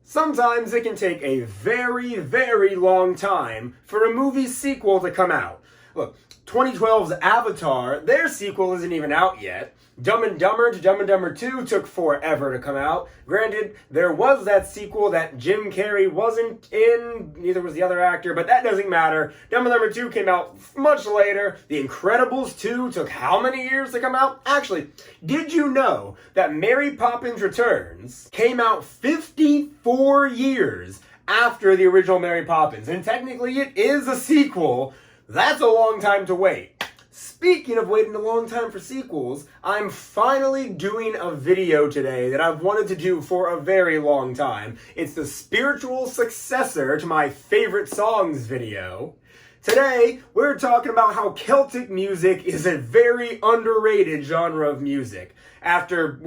Sometimes it can take a very, very long time for a movie's sequel to come out. Look, 2012's Avatar, their sequel isn't even out yet. Dumb and Dumber to Dumb and Dumber 2 took forever to come out. Granted, there was that sequel that Jim Carrey wasn't in, neither was the other actor, but that doesn't matter. Dumb and Dumber 2 came out much later. The Incredibles 2 took how many years to come out? Actually, did you know that Mary Poppins Returns came out 54 years after the original Mary Poppins? And technically it is a sequel. That's a long time to wait. Speaking of waiting a long time for sequels, I'm finally doing a video today that I've wanted to do for a very long time. It's the spiritual successor to my favorite songs video. Today, we're talking about how Celtic music is a very underrated genre of music. After,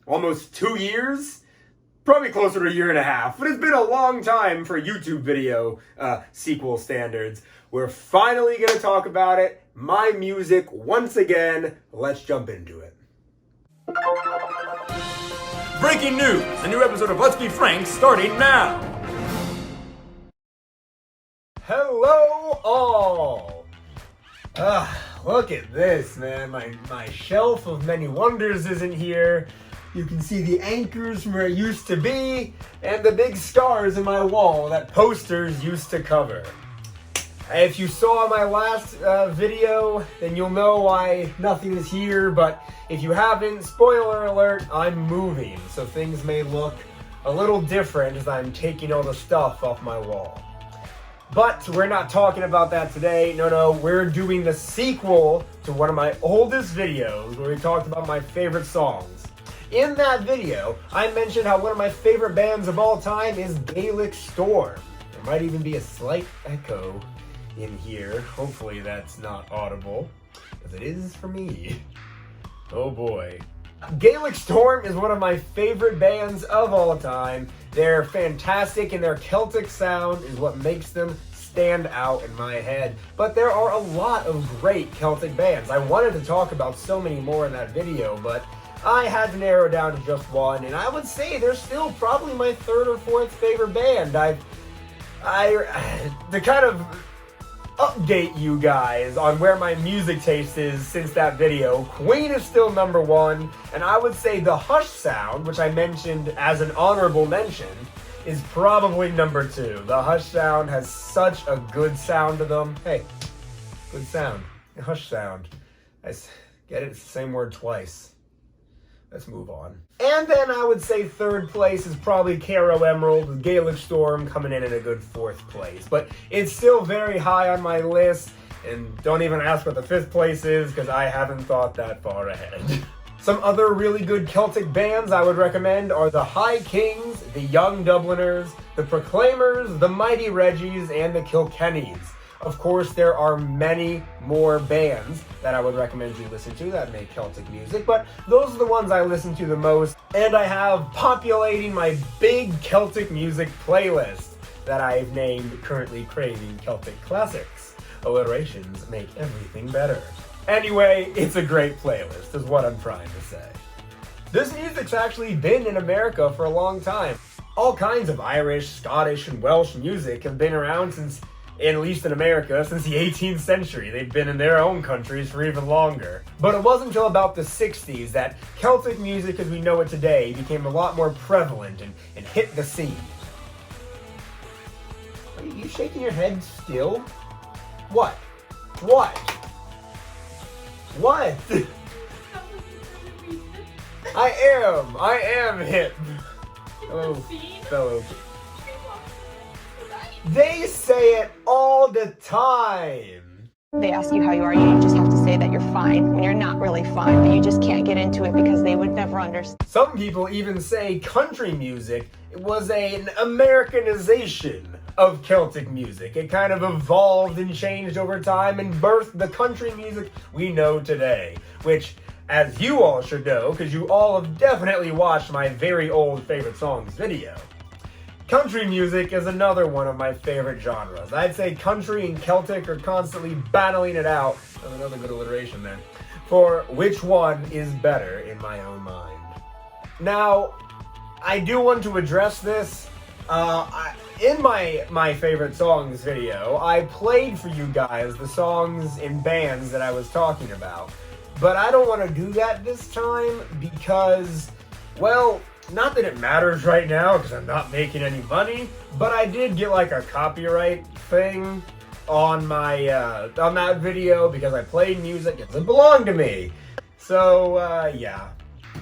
almost 2 years? Probably closer to a year and a half, but it's been a long time for YouTube video sequel standards. We're finally going to talk about it. My music, once again. Let's jump into it. Breaking news! A new episode of Let's Be Frank starting now! Hello all! Look at this, man. My shelf of many wonders isn't here. You can see the anchors from where it used to be, and the big scars in my wall that posters used to cover. If you saw my last video, then you'll know why nothing is here, but if you haven't, spoiler alert, I'm moving, so things may look a little different as I'm taking all the stuff off my wall. But we're not talking about that today. No, we're doing the sequel to one of my oldest videos where we talked about my favorite songs. In that video, I mentioned how one of my favorite bands of all time is Gaelic Storm. There might even be a slight echo in here. Hopefully that's not audible, as it is for me. Oh boy. Gaelic Storm is one of my favorite bands of all time. They're fantastic, and their Celtic sound is what makes them stand out in my head. But there are a lot of great Celtic bands. I wanted to talk about so many more in that video, but I had to narrow down to just one, and I would say they're still probably my third or fourth favorite band. To kind of update you guys on where my music taste is since that video, Queen is still number one, and I would say the Hush sound, which I mentioned as an honorable mention, is probably number two. The Hush sound has such a good sound to them. Hey, good sound. Hush sound. Get it? It's the same word twice. Let's move on. And then I would say third place is probably Caro Emerald, with Gaelic Storm coming in a good fourth place. But it's still very high on my list, and don't even ask what the fifth place is, because I haven't thought that far ahead. Some other really good Celtic bands I would recommend are the High Kings, the Young Dubliners, the Proclaimers, the Mighty Reggies, and the Kilkennys. Of course, there are many more bands that I would recommend you listen to that make Celtic music, but those are the ones I listen to the most, and I have populating my big Celtic music playlist that I've named Currently Craving Celtic Classics. Alliterations make everything better. Anyway, it's a great playlist, is what I'm trying to say. This music's actually been in America for a long time. All kinds of Irish, Scottish, and Welsh music have been around since, at least in America, since the 18th century. They've been in their own countries for even longer. But it wasn't until about the 60s that Celtic music as we know it today became a lot more prevalent and hit the scene. Are you shaking your head still? What? What? What? I am hip. Oh, fellow. They say it all the time. They ask you how you are, you just have to say that you're fine when you're not really fine, but you just can't get into it because they would never understand. Some people even say country music was an Americanization of Celtic music. It kind of evolved and changed over time and birthed the country music we know today, which, as you all should know, because you all have definitely watched my very old favorite songs video, country music is another one of my favorite genres. I'd say country and Celtic are constantly battling it out, another good alliteration there, for which one is better in my own mind. Now, I do want to address this. In my favorite songs video, I played for you guys the songs in bands that I was talking about. But I don't want to do that this time because, well, not that it matters right now because I'm not making any money, but I did get like a copyright thing on my on that video because I played music that doesn't belong to me. So yeah,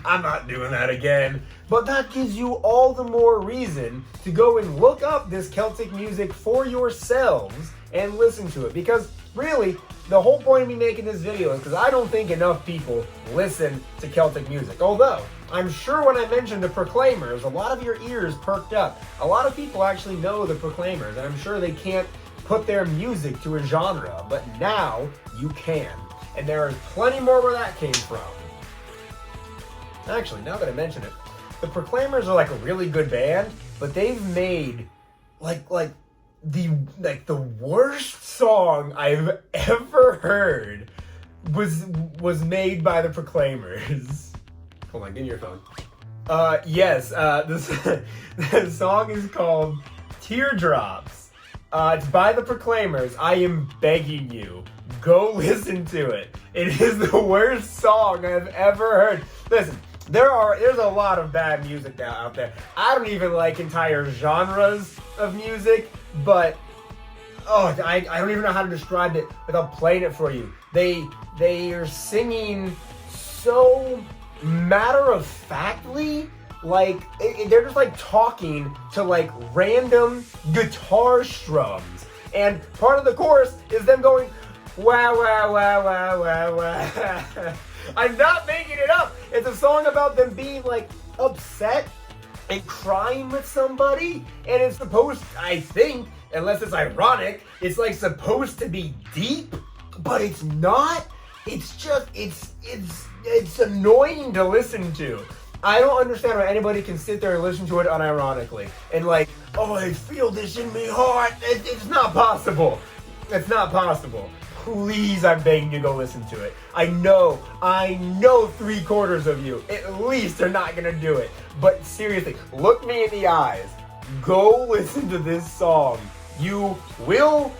I'm not doing that again. But that gives you all the more reason to go and look up this Celtic music for yourselves and listen to it. Because really, the whole point of me making this video is because I don't think enough people listen to Celtic music. Although, I'm sure when I mentioned the Proclaimers, a lot of your ears perked up. A lot of people actually know the Proclaimers, and I'm sure they can't put their music to a genre, but now you can. And there is plenty more where that came from. Actually, now that I mention it, the Proclaimers are like a really good band, but they've made the worst song I've ever heard was made by the Proclaimers. Hold on, give me your phone. Yes, this song is called Teardrops. It's by the Proclaimers. I am begging you, go listen to it. It is the worst song I've ever heard. Listen, there's a lot of bad music out there. I don't even like entire genres of music, but I don't even know how to describe it without playing it for you. They are singing so matter-of-factly, like they're just like talking to like random guitar strums, and part of the chorus is them going wah wah wah wah wah wah. I'm not making it up. It's a song about them being like upset and crying with somebody, and it's supposed, I think, unless it's ironic, it's like supposed to be deep, but it's not. It's just, it's annoying to listen to. I don't understand why anybody can sit there and listen to it unironically and like, oh, I feel this in my heart. It's not possible. It's not possible. Please, I'm begging you to go listen to it. I know 3/4 of you, at least, are not gonna do it. But seriously, look me in the eyes. Go listen to this song. You will,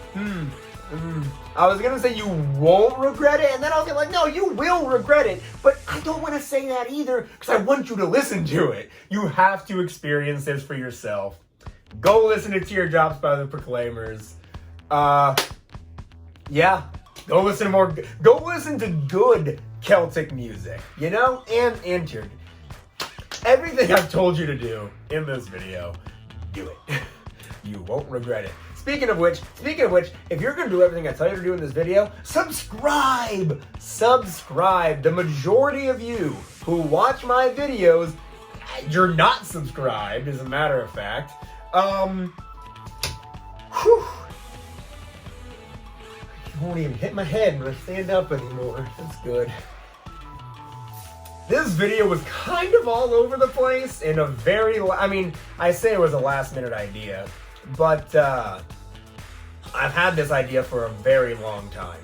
I was gonna say you won't regret it, and then I'll be like, no, you will regret it. But I don't want to say that either, because I want you to listen to it. You have to experience this for yourself. Go listen to Teardrops by the Proclaimers. Yeah, go listen to more. Go listen to good Celtic music, you know, and Teardrops. Everything I've told you to do in this video, do it. You won't regret it. Speaking of which, if you're gonna do everything I tell you to do in this video, subscribe! Subscribe! The majority of you who watch my videos, you're not subscribed, as a matter of fact. Whew. I won't even hit my head when I stand up anymore. That's good. This video was kind of all over the place in a very, I say it was a last minute idea, but I've had this idea for a very long time.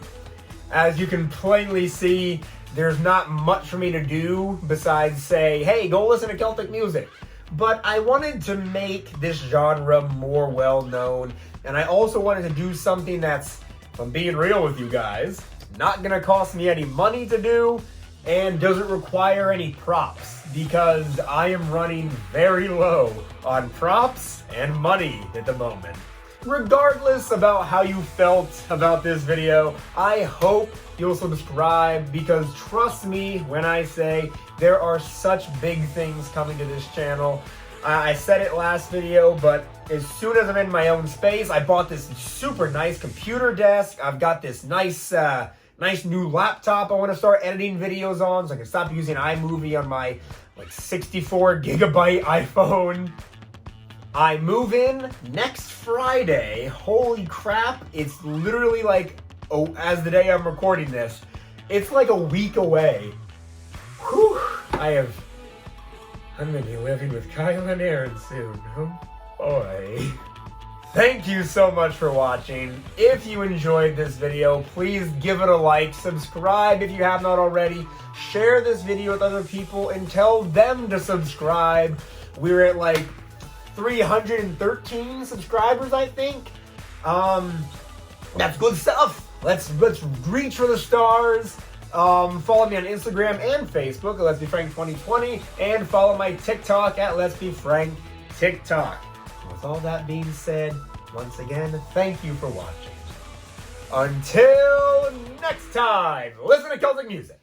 As you can plainly see, there's not much for me to do besides say, hey, go listen to Celtic music. But I wanted to make this genre more well known, and I also wanted to do something that's, if I'm being real with you guys, not gonna cost me any money to do, and doesn't require any props, because I am running very low on props and money at the moment. Regardless about how you felt about this video, I hope you'll subscribe, because trust me when I say there are such big things coming to this channel. I said it last video, but as soon as I'm in my own space, I bought this super nice computer desk. I've got this nice new laptop I want to start editing videos on, so I can stop using iMovie on my 64 gigabyte iPhone. I move in next Friday. Holy crap, it's literally as the day I'm recording this, it's like a week away. Whew, I'm gonna be living with Kyle and Aaron soon. Oh boy. Thank you so much for watching. If you enjoyed this video, please give it a like, subscribe if you have not already, share this video with other people and tell them to subscribe. We're at 313 subscribers, I think. That's good stuff. Let's reach for the stars. Follow me on Instagram and Facebook at Let's Be Frank 2020, and follow my TikTok at Let's Be Frank TikTok. With all that being said, once again, thank you for watching. Until next time, listen to Celtic music.